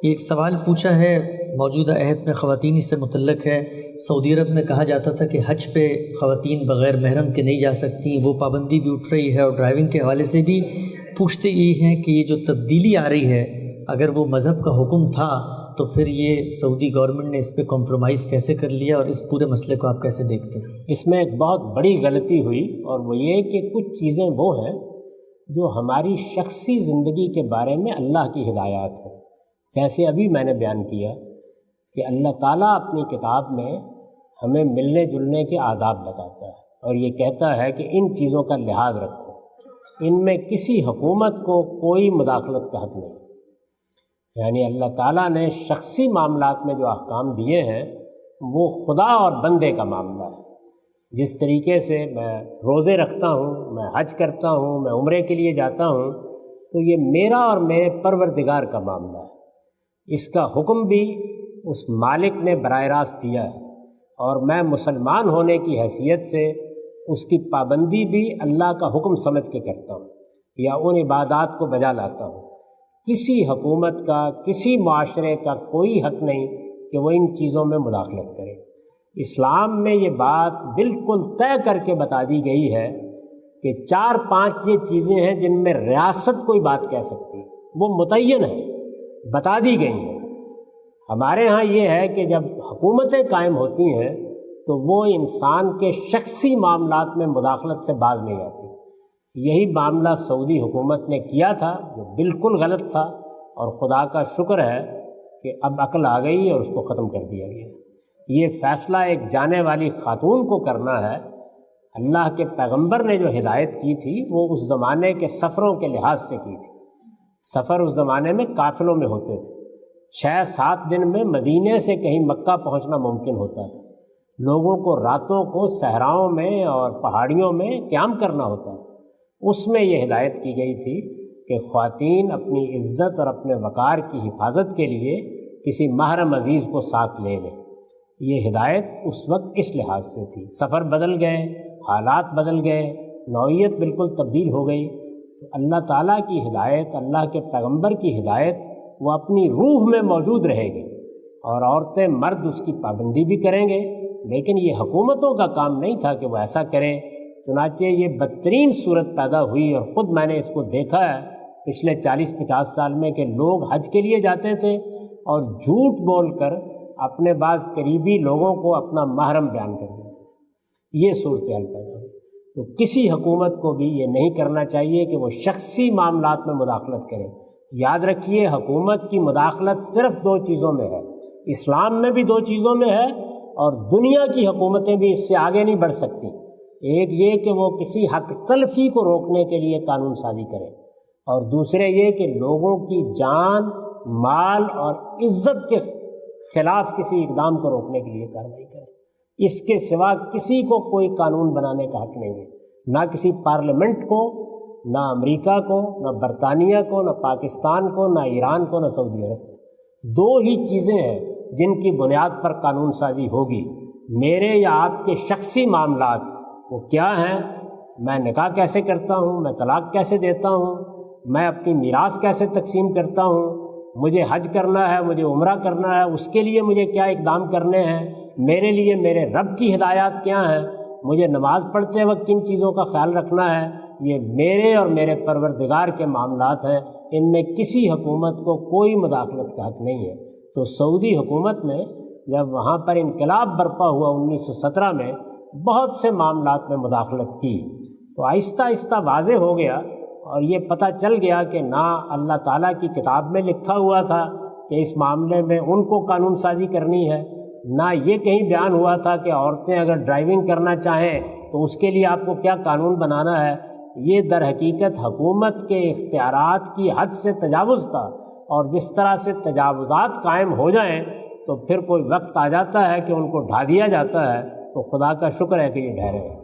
ایک سوال پوچھا ہے موجودہ عہد میں خواتین سے متعلق ہے۔ سعودی عرب میں کہا جاتا تھا کہ حج پہ خواتین بغیر محرم کے نہیں جا سکتی، وہ پابندی بھی اٹھ رہی ہے، اور ڈرائیونگ کے حوالے سے بھی پوچھتے یہ ہیں کہ یہ جو تبدیلی آ رہی ہے، اگر وہ مذہب کا حکم تھا تو پھر یہ سعودی گورنمنٹ نے اس پہ کمپرومائز کیسے کر لیا، اور اس پورے مسئلے کو آپ کیسے دیکھتے ہیں؟ اس میں ایک بہت بڑی غلطی ہوئی، اور وہ یہ کہ کچھ چیزیں وہ ہیں جو ہماری شخصی زندگی کے بارے میں اللہ کی ہدایات ہیں۔ جیسے ابھی میں نے بیان کیا کہ اللہ تعالیٰ اپنی کتاب میں ہمیں ملنے جلنے کے آداب بتاتا ہے، اور یہ کہتا ہے کہ ان چیزوں کا لحاظ رکھو، ان میں کسی حکومت کو کوئی مداخلت کا حق نہیں۔ یعنی اللہ تعالیٰ نے شخصی معاملات میں جو احکام دیے ہیں وہ خدا اور بندے کا معاملہ ہے۔ جس طریقے سے میں روزے رکھتا ہوں، میں حج کرتا ہوں، میں عمرے کے لیے جاتا ہوں، تو یہ میرا اور میرے پروردگار کا معاملہ ہے۔ اس کا حکم بھی اس مالک نے براہ راست دیا ہے، اور میں مسلمان ہونے کی حیثیت سے اس کی پابندی بھی اللہ کا حکم سمجھ کے کرتا ہوں، یا ان عبادات کو بجا لاتا ہوں۔ کسی حکومت کا، کسی معاشرے کا کوئی حق نہیں کہ وہ ان چیزوں میں مداخلت کرے۔ اسلام میں یہ بات بالکل طے کر کے بتا دی گئی ہے کہ 4-5 یہ چیزیں ہیں جن میں ریاست کوئی بات کہہ سکتی، وہ متعین ہیں، بتا دی گئی ہیں۔ ہمارے ہاں یہ ہے کہ جب حکومتیں قائم ہوتی ہیں تو وہ انسان کے شخصی معاملات میں مداخلت سے باز نہیں آتی۔ یہی معاملہ سعودی حکومت نے کیا تھا، جو بالکل غلط تھا، اور خدا کا شکر ہے کہ اب عقل آ گئی اور اس کو ختم کر دیا گیا۔ یہ فیصلہ ایک جانے والی خاتون کو کرنا ہے۔ اللہ کے پیغمبر نے جو ہدایت کی تھی وہ اس زمانے کے سفروں کے لحاظ سے کی تھی۔ سفر اس زمانے میں قافلوں میں ہوتے تھے، 6-7 دن میں مدینے سے کہیں مکہ پہنچنا ممکن ہوتا تھا۔ لوگوں کو راتوں کو صحراؤں میں اور پہاڑیوں میں قیام کرنا ہوتا تھا۔ اس میں یہ ہدایت کی گئی تھی کہ خواتین اپنی عزت اور اپنے وقار کی حفاظت کے لیے کسی محرم عزیز کو ساتھ لے لیں۔ یہ ہدایت اس وقت اس لحاظ سے تھی۔ سفر بدل گئے، حالات بدل گئے، نوعیت بالکل تبدیل ہو گئی، تو اللہ تعالیٰ کی ہدایت، اللہ کے پیغمبر کی ہدایت وہ اپنی روح میں موجود رہے گی، اور عورتیں مرد اس کی پابندی بھی کریں گے، لیکن یہ حکومتوں کا کام نہیں تھا کہ وہ ایسا کریں۔ چنانچہ یہ بدترین صورت پیدا ہوئی، اور خود میں نے اس کو دیکھا ہے پچھلے 40-50 سال میں، کہ لوگ حج کے لیے جاتے تھے اور جھوٹ بول کر اپنے بعض قریبی لوگوں کو اپنا محرم بیان کر دیتے تھے۔ یہ صورتحال پیدا ہوئی۔ تو کسی حکومت کو بھی یہ نہیں کرنا چاہیے کہ وہ شخصی معاملات میں مداخلت کرے۔ یاد رکھیے، حکومت کی مداخلت صرف 2 چیزوں میں ہے، اسلام میں بھی 2 چیزوں میں ہے، اور دنیا کی حکومتیں بھی اس سے آگے نہیں بڑھ سکتی۔ ایک یہ کہ وہ کسی حق تلفی کو روکنے کے لیے قانون سازی کریں، اور دوسرے یہ کہ لوگوں کی جان، مال اور عزت کے خلاف کسی اقدام کو روکنے کے لیے کارروائی کریں۔ اس کے سوا کسی کو کوئی قانون بنانے کا حق نہیں ہے، نہ کسی پارلیمنٹ کو، نہ امریکہ کو، نہ برطانیہ کو، نہ پاکستان کو، نہ ایران کو، نہ سعودی عرب کو۔ 2 ہی چیزیں ہیں جن کی بنیاد پر قانون سازی ہوگی، میرے یا آپ کے شخصی معاملات۔ وہ کیا ہیں؟ میں نکاح کیسے کرتا ہوں، میں طلاق کیسے دیتا ہوں، میں اپنی میراث کیسے تقسیم کرتا ہوں، مجھے حج کرنا ہے، مجھے عمرہ کرنا ہے، اس کے لیے مجھے کیا اقدام کرنے ہیں، میرے لیے میرے رب کی ہدایات کیا ہیں، مجھے نماز پڑھتے وقت کن چیزوں کا خیال رکھنا ہے، یہ میرے اور میرے پروردگار کے معاملات ہیں۔ ان میں کسی حکومت کو کوئی مداخلت کا حق نہیں ہے۔ تو سعودی حکومت نے جب وہاں پر انقلاب برپا ہوا 1917 میں، بہت سے معاملات میں مداخلت کی، تو آہستہ آہستہ واضح ہو گیا، اور یہ پتہ چل گیا کہ نہ اللہ تعالیٰ کی کتاب میں لکھا ہوا تھا کہ اس معاملے میں ان کو قانون سازی کرنی ہے، نہ یہ کہیں بیان ہوا تھا کہ عورتیں اگر ڈرائیونگ کرنا چاہیں تو اس کے لیے آپ کو کیا قانون بنانا ہے۔ یہ در حقیقت حکومت کے اختیارات کی حد سے تجاوز تھا، اور جس طرح سے تجاوزات قائم ہو جائیں تو پھر کوئی وقت آ جاتا ہے کہ ان کو ڈھا دیا جاتا ہے، تو خدا کا شکر ہے کہ یہ ڈھہرے ہیں۔